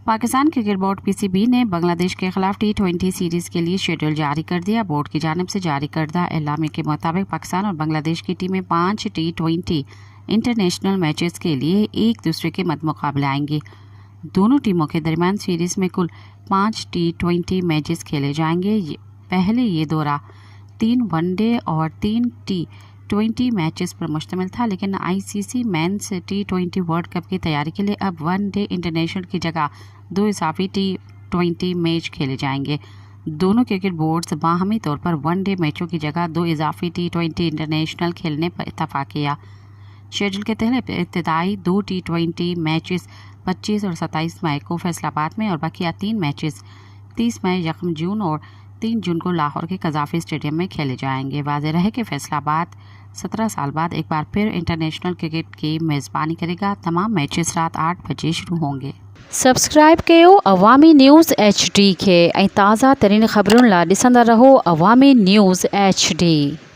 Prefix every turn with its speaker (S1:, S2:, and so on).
S1: Pakistan cricket board PCB ने बांग्लादेश के खिलाफ T20 सीरीज के लिए शेड्यूल जारी कर दिया। बोर्ड की जानिब से जारी करदा एलामे के मुताबिक पाकिस्तान और बांग्लादेश की टीमें 5 T20 इंटरनेशनल मैचेस के लिए एक दूसरे के मद्दे मुकाबले आएंगी। दोनों टीमों के दरमियान सीरीज में कुल 5 T20 मैचेस खेले जाएंगे। पहले ये दौरा 3 वनडे और 3 T20 मैचेस पर मुश्तमिल था, लेकिन ICC men's T20 world cup की तैयारी के लिए अब वनडे इंटरनेशनल की जगह 2 इजाफी T20 मैच खेले जाएंगे। दोनों क्रिकेट बोर्ड्स बाहमी तौर पर वनडे मैचों की जगह 2 इजाफी T20 इंटरनेशनल खेलने पर इत्तफाक किया। शेड्यूल के तहत इब्तदाई 2 T20 मैचेस 25 और 27 मई को फैसलाबाद में और बाकी 3 मैचेस 30 मई, यकम जून और 3 जून को लाहौर के कज़ाफ़ी स्टेडियम में खेले जाएंगे। वाज़ेह रहे कि फैसलाबाद 17 साल बाद एक बार फिर इंटरनेशनल क्रिकेट की मेज़बानी करेगा। तमाम मैचेस रात 8 बजे शुरू होंगे।
S2: सब्सक्राइब कयो अवामी न्यूज़ HD के ताज़ा तरीन ख़बरुन ला ॾिसंदा रहो अवामी न्यूज़ HD।